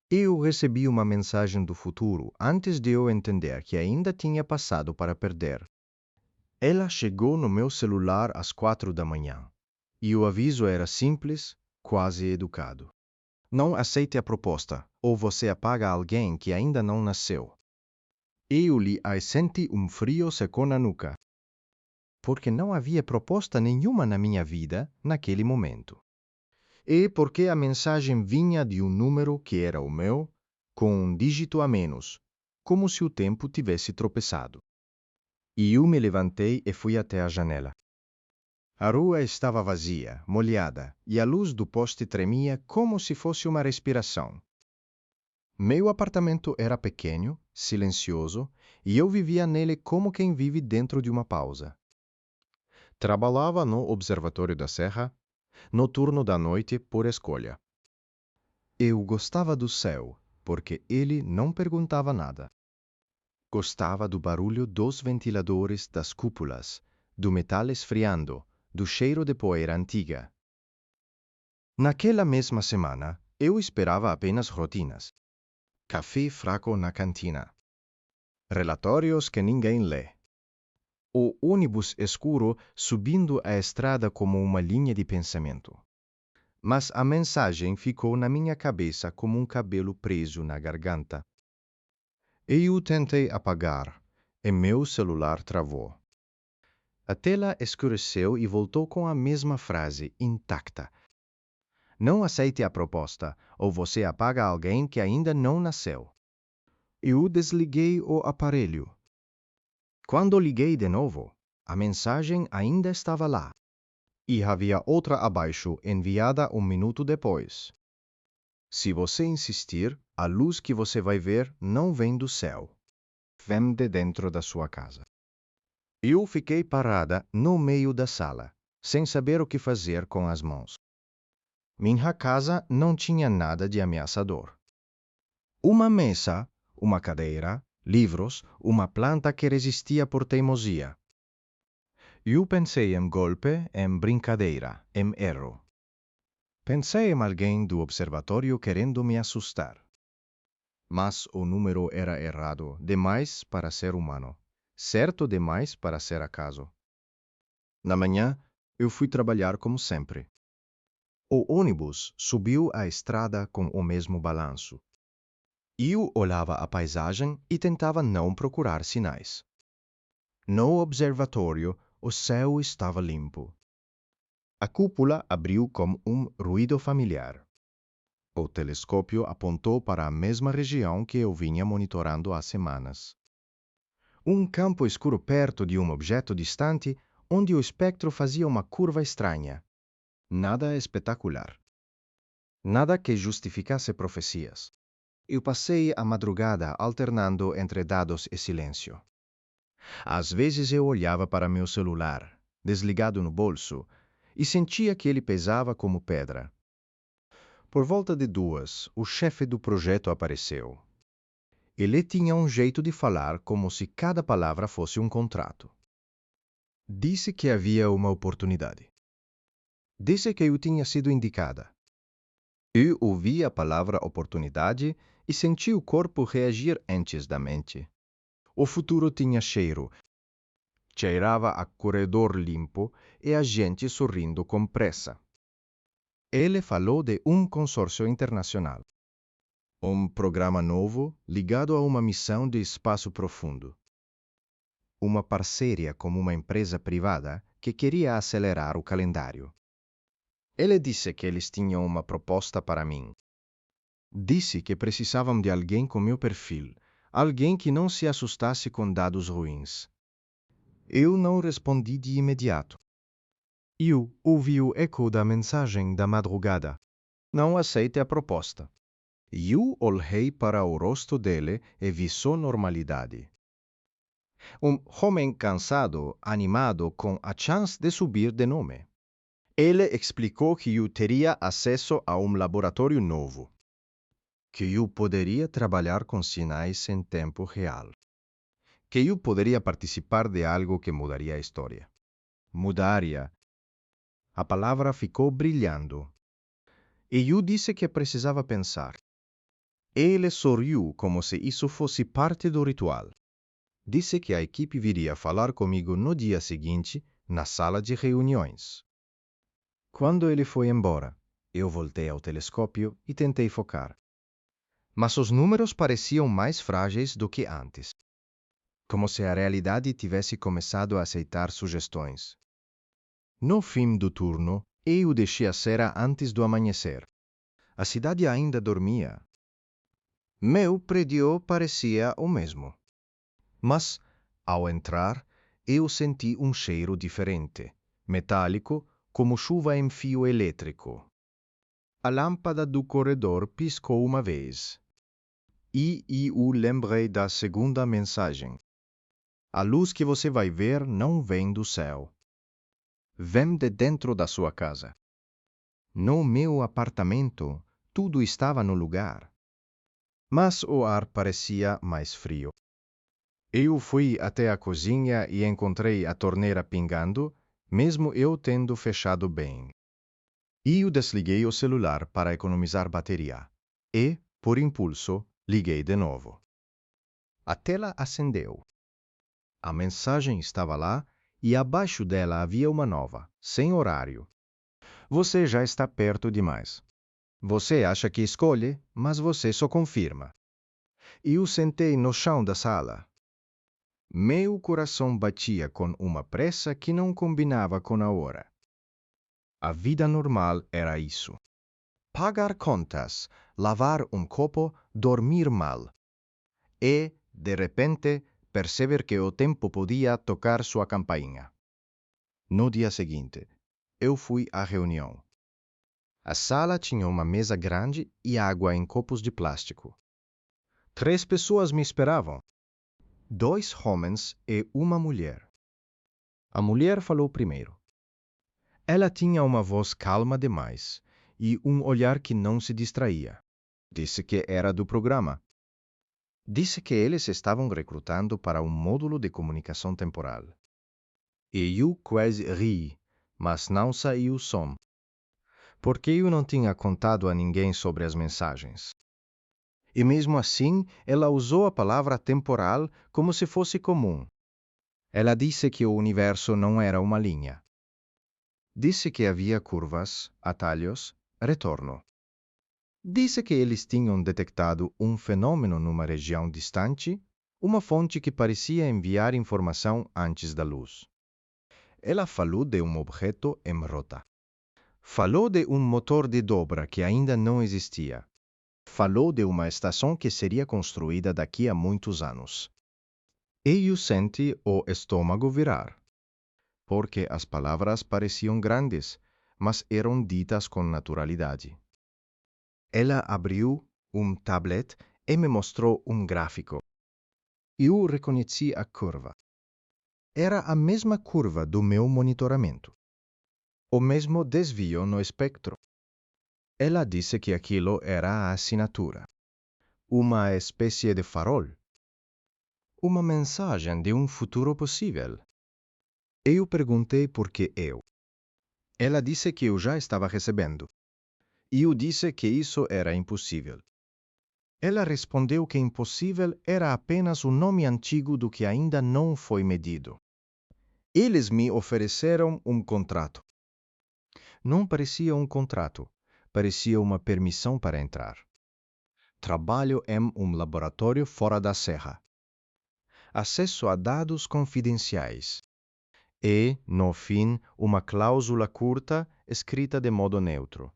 Eu recebi uma mensagem do futuro antes de eu entender que ainda tinha passado para perder. Ela chegou no meu celular às 4 da manhã, e o aviso era simples, quase educado. Não aceite a proposta, ou você apaga alguém que ainda não nasceu. Eu li e senti frio secou na nuca, porque não havia proposta nenhuma na minha vida naquele momento. E porque a mensagem vinha de número que era o meu, com dígito a menos, como se o tempo tivesse tropeçado. E eu me levantei e fui até a janela. A rua estava vazia, molhada, e a luz do poste tremia como se fosse uma respiração. Meu apartamento era pequeno, silencioso, e eu vivia nele como quem vive dentro de uma pausa. Trabalhava no Observatório da Serra, no turno da noite por escolha. Eu gostava do céu, porque ele não perguntava nada. Gostava do barulho dos ventiladores das cúpulas, do metal esfriando, do cheiro de poeira antiga. Naquela mesma semana, eu esperava apenas rotinas. Café fraco na cantina. Relatórios que ninguém lê. O ônibus escuro subindo a estrada como uma linha de pensamento. Mas a mensagem ficou na minha cabeça como um cabelo preso na garganta. Eu tentei apagar, e meu celular travou. A tela escureceu e voltou com a mesma frase, intacta. Não aceite a proposta, ou você apaga alguém que ainda não nasceu. Eu desliguei o aparelho. Quando liguei de novo, a mensagem ainda estava lá. E havia outra abaixo, enviada 1 minuto depois. Se você insistir, a luz que você vai ver não vem do céu. Vem de dentro da sua casa. Eu fiquei parada no meio da sala, sem saber o que fazer com as mãos. Minha casa não tinha nada de ameaçador. Uma mesa, uma cadeira, livros, uma planta que resistia por teimosia. Eu pensei em golpe, em brincadeira, em erro. Pensei em alguém do observatório querendo me assustar. Mas o número era errado demais para ser humano, certo demais para ser acaso. Na manhã, eu fui trabalhar como sempre. O ônibus subiu a estrada com o mesmo balanço. Eu olhava a paisagem e tentava não procurar sinais. No observatório, o céu estava limpo. A cúpula abriu com ruído familiar. O telescópio apontou para a mesma região que eu vinha monitorando há semanas. Um campo escuro perto de um objeto distante, onde o espectro fazia uma curva estranha. Nada espetacular. Nada que justificasse profecias. Eu passei a madrugada alternando entre dados e silêncio. Às vezes eu olhava para meu celular, desligado no bolso, e sentia que ele pesava como pedra. Por volta de 2, o chefe do projeto apareceu. Ele tinha um jeito de falar como se cada palavra fosse um contrato. Disse que havia uma oportunidade. Disse que eu tinha sido indicada. Eu ouvi a palavra oportunidade e senti o corpo reagir antes da mente. O futuro tinha cheiro. Cheirava a corredor limpo e a gente sorrindo com pressa. Ele falou de consórcio internacional. Programa novo ligado a uma missão de espaço profundo. Uma parceria com uma empresa privada que queria acelerar o calendário. Ele disse que eles tinham uma proposta para mim. Disse que precisavam de alguém com meu perfil, alguém que não se assustasse com dados ruins. Eu não respondi de imediato. Eu ouvi o eco da mensagem da madrugada. Não aceite a proposta. Eu olhei para o rosto dele e vi sua normalidade. Homem cansado, animado, com a chance de subir de nome. Ele explicou que eu teria acesso a laboratório novo. Que eu poderia trabalhar com sinais em tempo real. Que eu poderia participar de algo que mudaria a história. Mudaria. A palavra ficou brilhando. E eu disse que precisava pensar. Ele sorriu como se isso fosse parte do ritual. Disse que a equipe viria falar comigo no dia seguinte, na sala de reuniões. Quando ele foi embora, eu voltei ao telescópio e tentei focar. Mas os números pareciam mais frágeis do que antes. Como se a realidade tivesse começado a aceitar sugestões. No fim do turno, eu deixei a cera antes do amanhecer. A cidade ainda dormia. Meu prédio parecia o mesmo. Mas, ao entrar, eu senti um cheiro diferente, metálico, como chuva em fio elétrico. A lâmpada do corredor piscou uma vez. E eu lembrei da segunda mensagem. A luz que você vai ver não vem do céu. Vem de dentro da sua casa. No meu apartamento, tudo estava no lugar. Mas o ar parecia mais frio. Eu fui até a cozinha e encontrei a torneira pingando, mesmo eu tendo fechado bem. Eu desliguei o celular para economizar bateria e, por impulso, liguei de novo. A tela acendeu. A mensagem estava lá e abaixo dela havia uma nova, sem horário. Você já está perto demais. Você acha que escolhe, mas você só confirma. Eu sentei no chão da sala. Meu coração batia com uma pressa que não combinava com a hora. A vida normal era isso. Pagar contas, lavar um copo, dormir mal. E, de repente, perceber que o tempo podia tocar sua campainha. No dia seguinte, eu fui à reunião. A sala tinha uma mesa grande e água em copos de plástico. 3 pessoas me esperavam. 2 homens e uma mulher. A mulher falou primeiro. Ela tinha uma voz calma demais e um olhar que não se distraía. Disse que era do programa. Disse que eles estavam recrutando para um módulo de comunicação temporal. E eu quase ri, mas não saiu som. Porque eu não tinha contado a ninguém sobre as mensagens. E mesmo assim, ela usou a palavra temporal como se fosse comum. Ela disse que o universo não era uma linha. Disse que havia curvas, atalhos, retorno. Disse que eles tinham detectado um fenômeno numa região distante, uma fonte que parecia enviar informação antes da luz. Ela falou de um objeto em rota. Falou de um motor de dobra que ainda não existia. Falou de uma estação que seria construída daqui a muitos anos. E eu senti o estômago virar. Porque as palavras pareciam grandes, mas eram ditas com naturalidade. Ela abriu um tablet e me mostrou um gráfico. Eu reconheci a curva. Era a mesma curva do meu monitoramento. O mesmo desvio no espectro. Ela disse que aquilo era a assinatura. Uma espécie de farol. Uma mensagem de um futuro possível. Eu perguntei por que eu. Ela disse que eu já estava recebendo. E eu disse que isso era impossível. Ela respondeu que impossível era apenas o nome antigo do que ainda não foi medido. Eles me ofereceram um contrato. Não parecia um contrato, parecia uma permissão para entrar. Trabalho em um laboratório fora da serra. Acesso a dados confidenciais. E, no fim, uma cláusula curta escrita de modo neutro.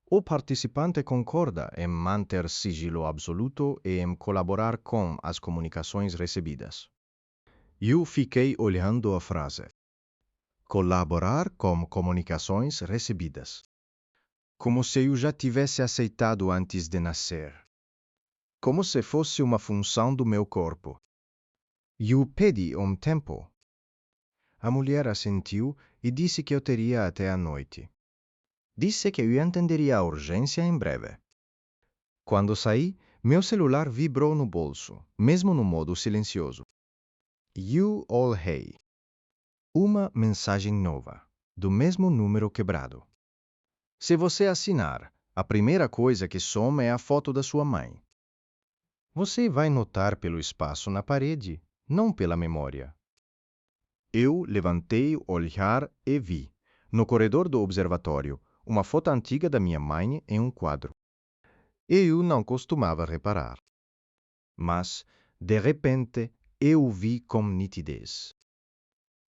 O participante concorda em manter sigilo absoluto e em colaborar com as comunicações recebidas. Eu fiquei olhando a frase. Colaborar com comunicações recebidas. Como se eu já tivesse aceitado antes de nascer. Como se fosse uma função do meu corpo. Eu pedi um tempo. A mulher assentiu e disse que eu teria até a noite. Disse que eu entenderia a urgência em breve. Quando saí, meu celular vibrou no bolso, mesmo no modo silencioso. You all hey. Uma mensagem nova, do mesmo número quebrado. Se você assinar, a primeira coisa que some é a foto da sua mãe. Você vai notar pelo espaço na parede, não pela memória. Eu levantei o olhar e vi, no corredor do observatório, uma foto antiga da minha mãe em um quadro. Eu não costumava reparar. Mas, de repente, eu o vi com nitidez.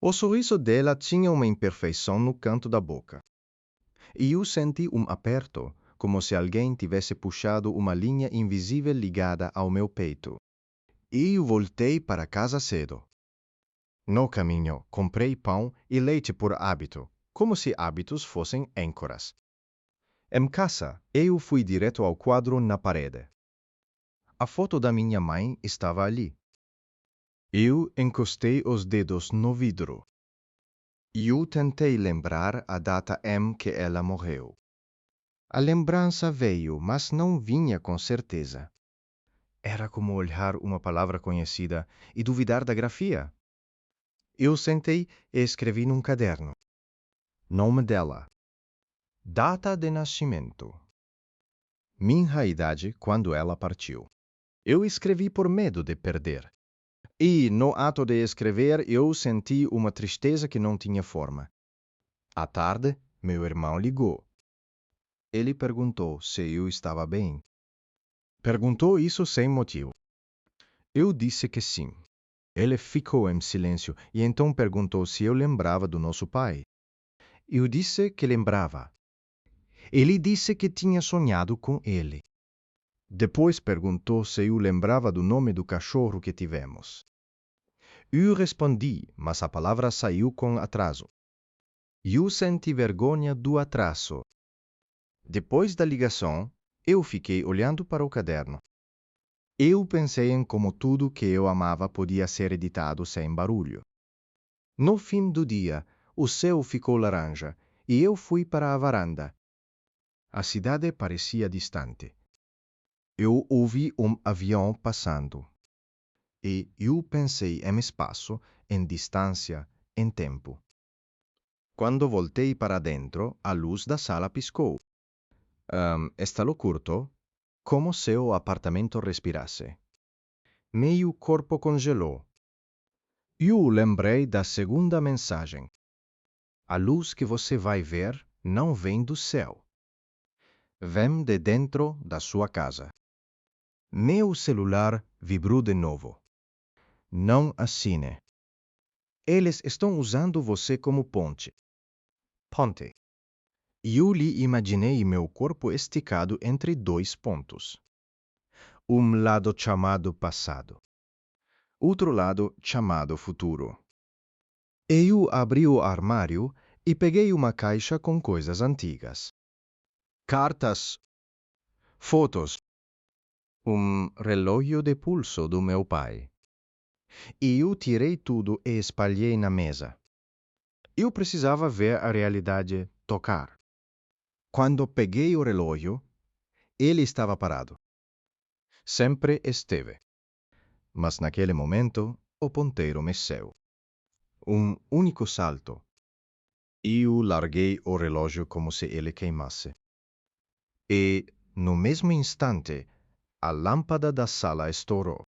O sorriso dela tinha uma imperfeição no canto da boca. E eu senti um aperto, como se alguém tivesse puxado uma linha invisível ligada ao meu peito. E eu voltei para casa cedo. No caminho, comprei pão e leite por hábito, como se hábitos fossem âncoras. Em casa, eu fui direto ao quadro na parede. A foto da minha mãe estava ali. Eu encostei os dedos no vidro. Eu tentei lembrar a data em que ela morreu. A lembrança veio, mas não vinha com certeza. Era como olhar uma palavra conhecida e duvidar da grafia. Eu sentei e escrevi num caderno. Nome dela. Data de nascimento. Minha idade quando ela partiu. Eu escrevi por medo de perder. E, no ato de escrever, eu senti uma tristeza que não tinha forma. À tarde, meu irmão ligou. Ele perguntou se eu estava bem. Perguntou isso sem motivo. Eu disse que sim. Ele ficou em silêncio e então perguntou se eu lembrava do nosso pai. Eu disse que lembrava. Ele disse que tinha sonhado com ele. Depois perguntou se eu lembrava do nome do cachorro que tivemos. Eu respondi, mas a palavra saiu com atraso. Eu senti vergonha do atraso. Depois da ligação, eu fiquei olhando para o caderno. Eu pensei em como tudo que eu amava podia ser editado sem barulho. No fim do dia, o céu ficou laranja e eu fui para a varanda. A cidade parecia distante. Eu ouvi um avião passando. E eu pensei em espaço, em distância, em tempo. Quando voltei para dentro, a luz da sala piscou. Estalo curto, como se o apartamento respirasse. Meu corpo congelou. Eu lembrei da segunda mensagem. A luz que você vai ver não vem do céu. Vem de dentro da sua casa. Meu celular vibrou de novo. Não assine. Eles estão usando você como ponte. Ponte. Eu lhe imaginei meu corpo esticado entre dois pontos. Um lado chamado passado. Outro lado chamado futuro. Eu abri o armário e peguei uma caixa com coisas antigas. Cartas, fotos, relógio de pulso do meu pai. E eu tirei tudo e espalhei na mesa. Eu precisava ver a realidade tocar. Quando peguei o relógio, ele estava parado. Sempre esteve. Mas naquele momento, o ponteiro mexeu. Um único salto. Eu larguei o relógio como se ele queimasse. E, no mesmo instante, a lâmpada da sala estourou.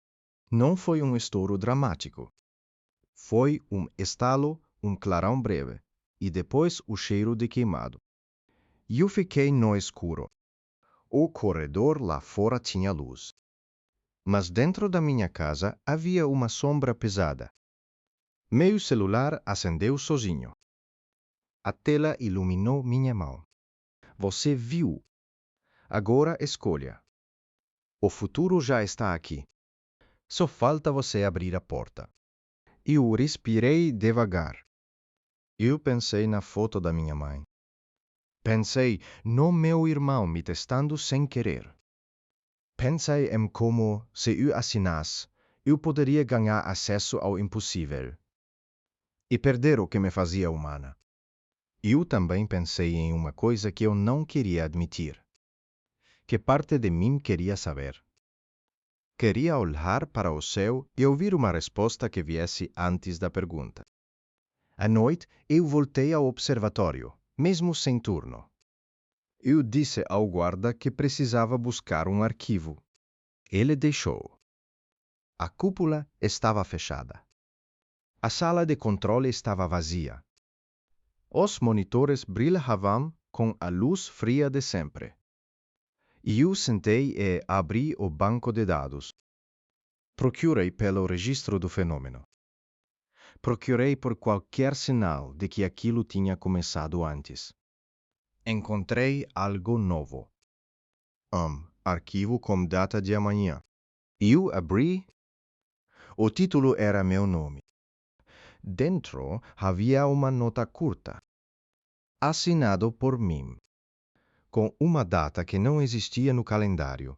Não foi um estouro dramático. Foi um estalo, um clarão breve, e depois o cheiro de queimado. Eu fiquei no escuro. O corredor lá fora tinha luz. Mas dentro da minha casa havia uma sombra pesada. Meu celular acendeu sozinho. A tela iluminou minha mão. Você viu. Agora escolha. O futuro já está aqui. Só falta você abrir a porta. Eu respirei devagar. Eu pensei na foto da minha mãe. Pensei no meu irmão me testando sem querer. Pensei em como, se eu assinasse, eu poderia ganhar acesso ao impossível e perder o que me fazia humana. Eu também pensei em uma coisa que eu não queria admitir, que parte de mim queria saber. Queria olhar para o céu e ouvir uma resposta que viesse antes da pergunta. À noite, eu voltei ao observatório, mesmo sem turno. Eu disse ao guarda que precisava buscar um arquivo. Ele deixou. A cúpula estava fechada. A sala de controle estava vazia. Os monitores brilhavam com a luz fria de sempre. Eu sentei e abri o banco de dados. Procurei pelo registro do fenômeno. Procurei por qualquer sinal de que aquilo tinha começado antes. Encontrei algo novo. Arquivo com data de amanhã. Eu abri. O título era meu nome. Dentro havia uma nota curta, assinado por mim, com uma data que não existia no calendário.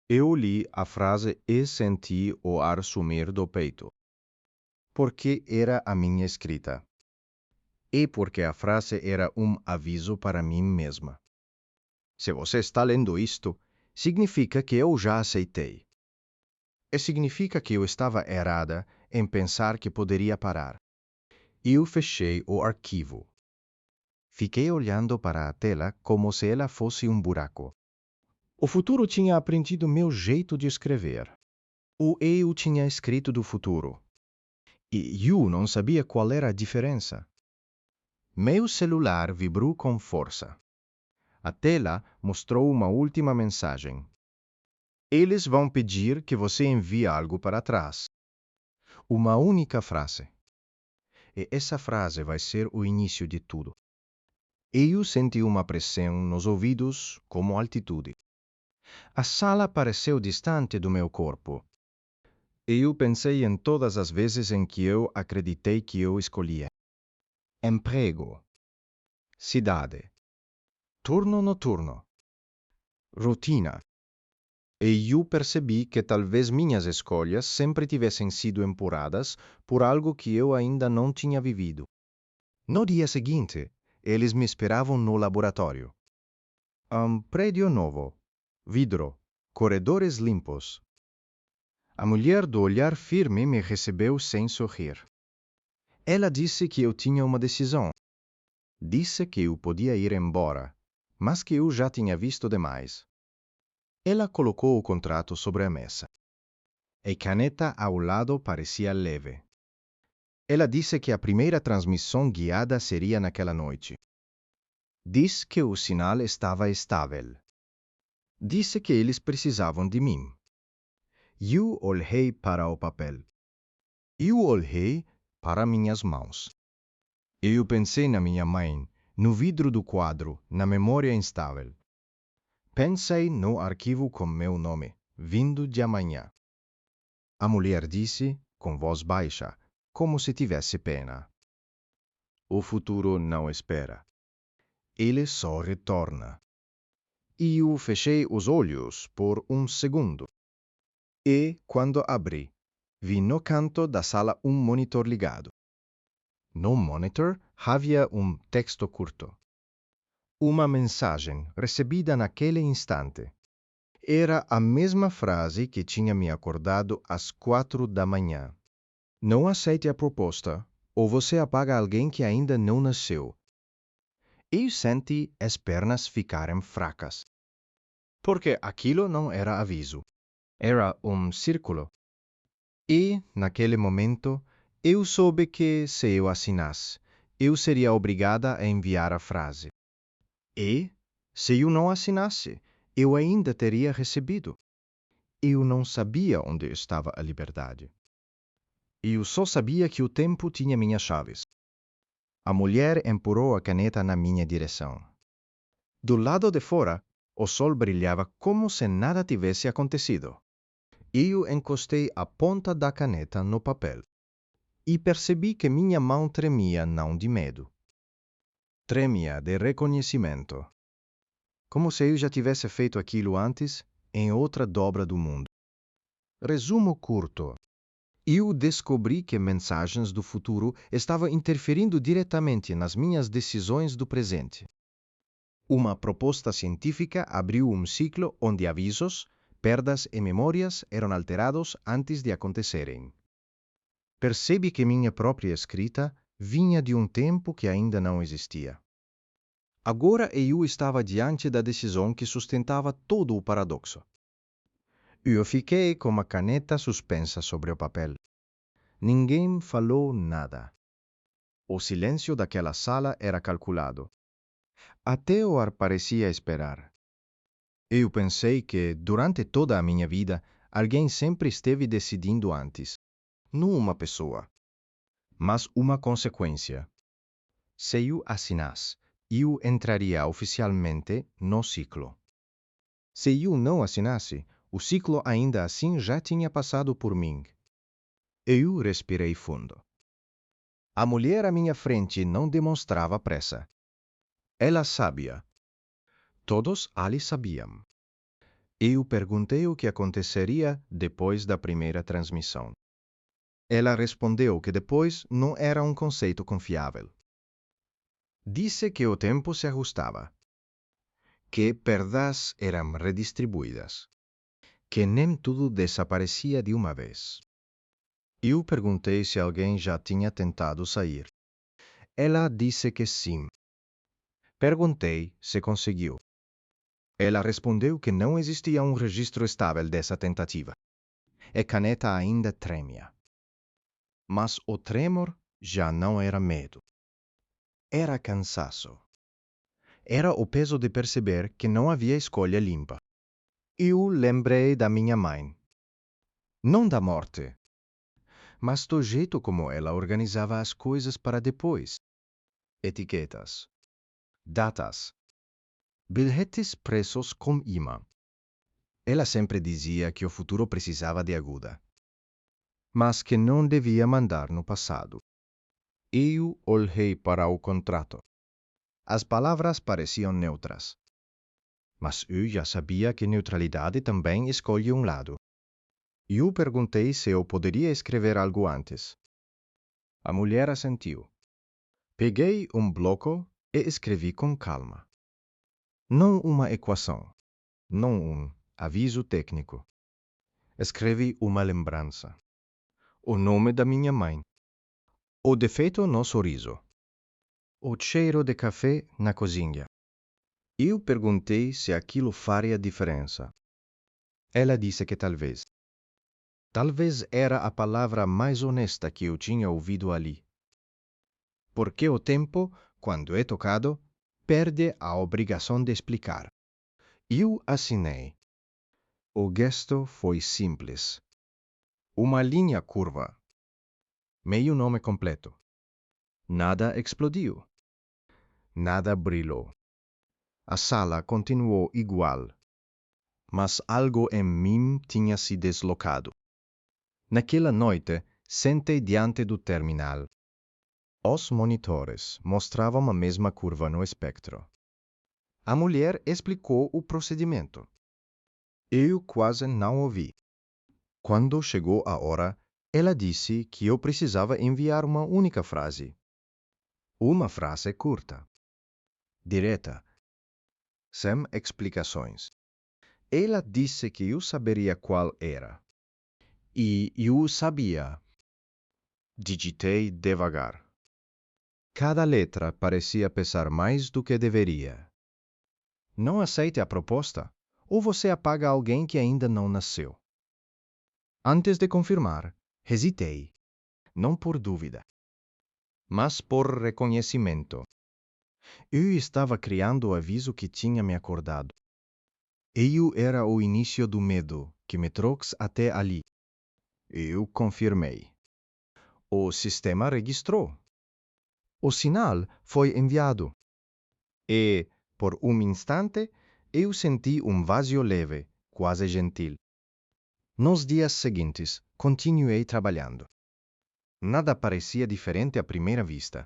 Eu li a frase e senti o ar sumir do peito. Porque era a minha escrita. E porque a frase era um aviso para mim mesma. Se você está lendo isto, significa que eu já aceitei. E significa que eu estava errada em pensar que poderia parar. Eu fechei o arquivo. Fiquei olhando para a tela como se ela fosse um buraco. O futuro tinha aprendido meu jeito de escrever. Ou eu tinha escrito do futuro. E eu não sabia qual era a diferença. Meu celular vibrou com força. A tela mostrou uma última mensagem. Eles vão pedir que você envie algo para trás. Uma única frase. E essa frase vai ser o início de tudo. Eu senti uma pressão nos ouvidos como altitude. A sala pareceu distante do meu corpo. Eu pensei em todas as vezes em que eu acreditei que eu escolhia. Emprego. Cidade. Turno noturno. Rotina. E eu percebi que talvez minhas escolhas sempre tivessem sido empurradas por algo que eu ainda não tinha vivido. No dia seguinte, eles me esperavam no laboratório. Prédio novo. Vidro. Corredores limpos. A mulher do olhar firme me recebeu sem sorrir. Ela disse que eu tinha uma decisão. Disse que eu podia ir embora, mas que eu já tinha visto demais. Ela colocou o contrato sobre a mesa. A caneta ao lado parecia leve. Ela disse que a primeira transmissão guiada seria naquela noite. Disse que o sinal estava estável. Disse que eles precisavam de mim. Eu olhei para o papel. Eu olhei para minhas mãos. Eu pensei na minha mãe, no vidro do quadro, na memória instável. Pensei no arquivo com meu nome, vindo de amanhã. A mulher disse, com voz baixa, como se tivesse pena. O futuro não espera. Ele só retorna. E eu fechei os olhos por um segundo. E, quando abri, vi no canto da sala um monitor ligado. No monitor havia um texto curto. Uma mensagem recebida naquele instante. Era a mesma frase que tinha me acordado às 4 da manhã. Não aceite a proposta, ou você apaga alguém que ainda não nasceu. Eu senti as pernas ficarem fracas. Porque aquilo não era aviso. Era um círculo. E, naquele momento, eu soube que, se eu assinasse, eu seria obrigada a enviar a frase. E, se eu não assinasse, eu ainda teria recebido. Eu não sabia onde estava a liberdade. Eu só sabia que o tempo tinha minhas chaves. A mulher empurrou a caneta na minha direção. Do lado de fora, o sol brilhava como se nada tivesse acontecido. Eu encostei a ponta da caneta no papel e percebi que minha mão tremia não de medo. Tremia de reconhecimento. Como se eu já tivesse feito aquilo antes, em outra dobra do mundo. Resumo curto. Eu descobri que mensagens do futuro estavam interferindo diretamente nas minhas decisões do presente. Uma proposta científica abriu um ciclo onde avisos, perdas e memórias eram alterados antes de acontecerem. Percebi que minha própria escrita vinha de um tempo que ainda não existia. Agora eu estava diante da decisão que sustentava todo o paradoxo. Eu fiquei com a caneta suspensa sobre o papel. Ninguém falou nada. O silêncio daquela sala era calculado. Até o ar parecia esperar. Eu pensei que, durante toda a minha vida, alguém sempre esteve decidindo antes. Não uma pessoa, mas uma consequência. Se eu assinasse, eu entraria oficialmente no ciclo. Se eu não assinasse, o ciclo ainda assim já tinha passado por mim. Eu respirei fundo. A mulher à minha frente não demonstrava pressa. Ela sabia. Todos ali sabiam. Eu perguntei o que aconteceria depois da primeira transmissão. Ela respondeu que depois não era um conceito confiável. Disse que o tempo se ajustava, que perdas eram redistribuídas, que nem tudo desaparecia de uma vez. Eu perguntei se alguém já tinha tentado sair. Ela disse que sim. Perguntei se conseguiu. Ela respondeu que não existia um registro estável dessa tentativa. A caneta ainda tremia. Mas o tremor já não era medo. Era cansaço. Era o peso de perceber que não havia escolha limpa. Eu lembrei da minha mãe. Não da morte, mas do jeito como ela organizava as coisas para depois. Etiquetas, datas, bilhetes presos com imã. Ela sempre dizia que o futuro precisava de ajuda, mas que não devia mandar no passado. Eu olhei para o contrato. As palavras pareciam neutras. Mas eu já sabia que neutralidade também escolhe um lado. Eu perguntei se eu poderia escrever algo antes. A mulher assentiu. Peguei um bloco e escrevi com calma. Não uma equação, não um aviso técnico. Escrevi uma lembrança. O nome da minha mãe. O defeito no sorriso. O cheiro de café na cozinha. Eu perguntei se aquilo faria diferença. Ela disse que talvez. Talvez era a palavra mais honesta que eu tinha ouvido ali. Porque o tempo, quando é tocado, perde a obrigação de explicar. Eu assinei. O gesto foi simples. Uma linha curva. Meio nome completo. Nada explodiu. Nada brilhou. A sala continuou igual. Mas algo em mim tinha se deslocado. Naquela noite, sentei diante do terminal. Os monitores mostravam a mesma curva no espectro. A mulher explicou o procedimento. Eu quase não ouvi. Quando chegou a hora, ela disse que eu precisava enviar uma única frase. Uma frase curta, direta, sem explicações. Ela disse que eu saberia qual era. E eu sabia. Digitei devagar. Cada letra parecia pesar mais do que deveria. Não aceite a proposta, ou você apaga alguém que ainda não nasceu. Antes de confirmar, hesitei, não por dúvida, mas por reconhecimento. Eu estava criando o aviso que tinha me acordado. Eu era o início do medo que me trouxe até ali. Eu confirmei. O sistema registrou. O sinal foi enviado. E, por um instante, eu senti um vazio leve, quase gentil. Nos dias seguintes, continuei trabalhando. Nada parecia diferente à primeira vista.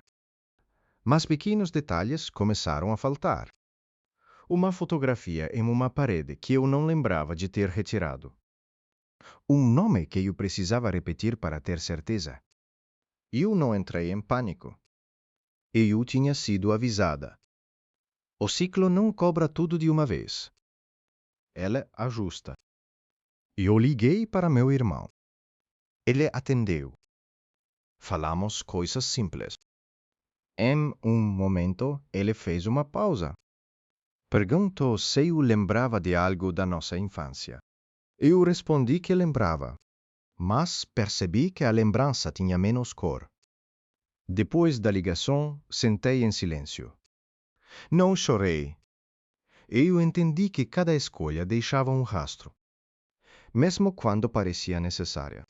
Mas pequenos detalhes começaram a faltar. Uma fotografia em uma parede que eu não lembrava de ter retirado. Um nome que eu precisava repetir para ter certeza. Eu não entrei em pânico. Eu tinha sido avisada. O ciclo não cobra tudo de uma vez. Ela ajusta. Eu liguei para meu irmão. Ele atendeu. Falamos coisas simples. Em um momento, ele fez uma pausa. Perguntou se eu lembrava de algo da nossa infância. Eu respondi que lembrava, mas percebi que a lembrança tinha menos cor. Depois da ligação, sentei em silêncio. Não chorei. Eu entendi que cada escolha deixava um rastro, mesmo quando parecia necessária.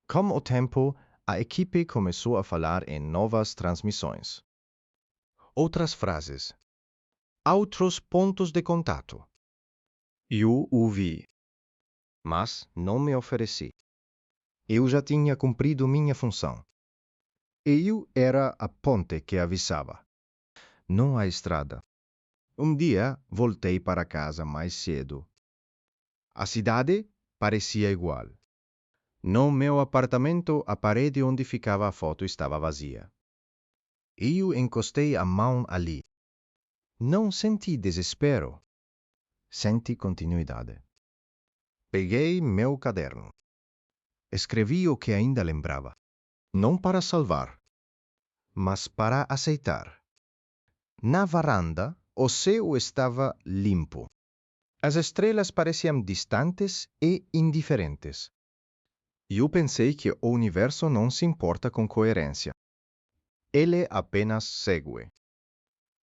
Com o tempo, a equipe começou a falar em novas transmissões. Outras frases. Outros pontos de contato. Eu ouvi, mas não me ofereci. Eu já tinha cumprido minha função. Eu era a ponte que avisava, não a estrada. Um dia, voltei para casa mais cedo. A cidade parecia igual. No meu apartamento, a parede onde ficava a foto estava vazia. Eu encostei a mão ali. Não senti desespero. Senti continuidade. Peguei meu caderno. Escrevi o que ainda lembrava. Não para salvar, mas para aceitar. Na varanda, o céu estava limpo. As estrelas pareciam distantes e indiferentes. Eu pensei que o universo não se importa com coerência. Ele apenas segue.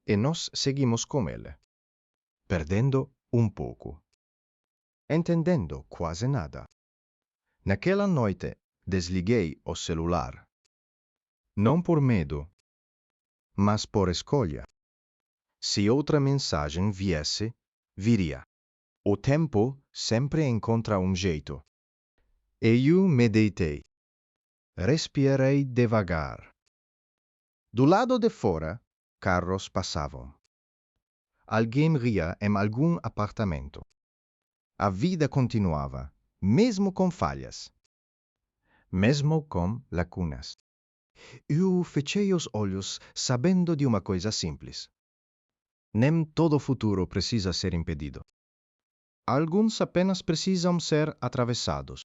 E nós seguimos com ele, perdendo um pouco, entendendo quase nada. Naquela noite, desliguei o celular. Não por medo, mas por escolha. Se outra mensagem viesse, viria. O tempo sempre encontra um jeito. E eu me deitei. Respirei devagar. Do lado de fora, carros passavam. Alguém ria em algum apartamento. A vida continuava, mesmo com falhas. Mesmo com lacunas. Eu fechei os olhos sabendo de uma coisa simples. Nem todo futuro precisa ser impedido. Alguns apenas precisam ser atravessados.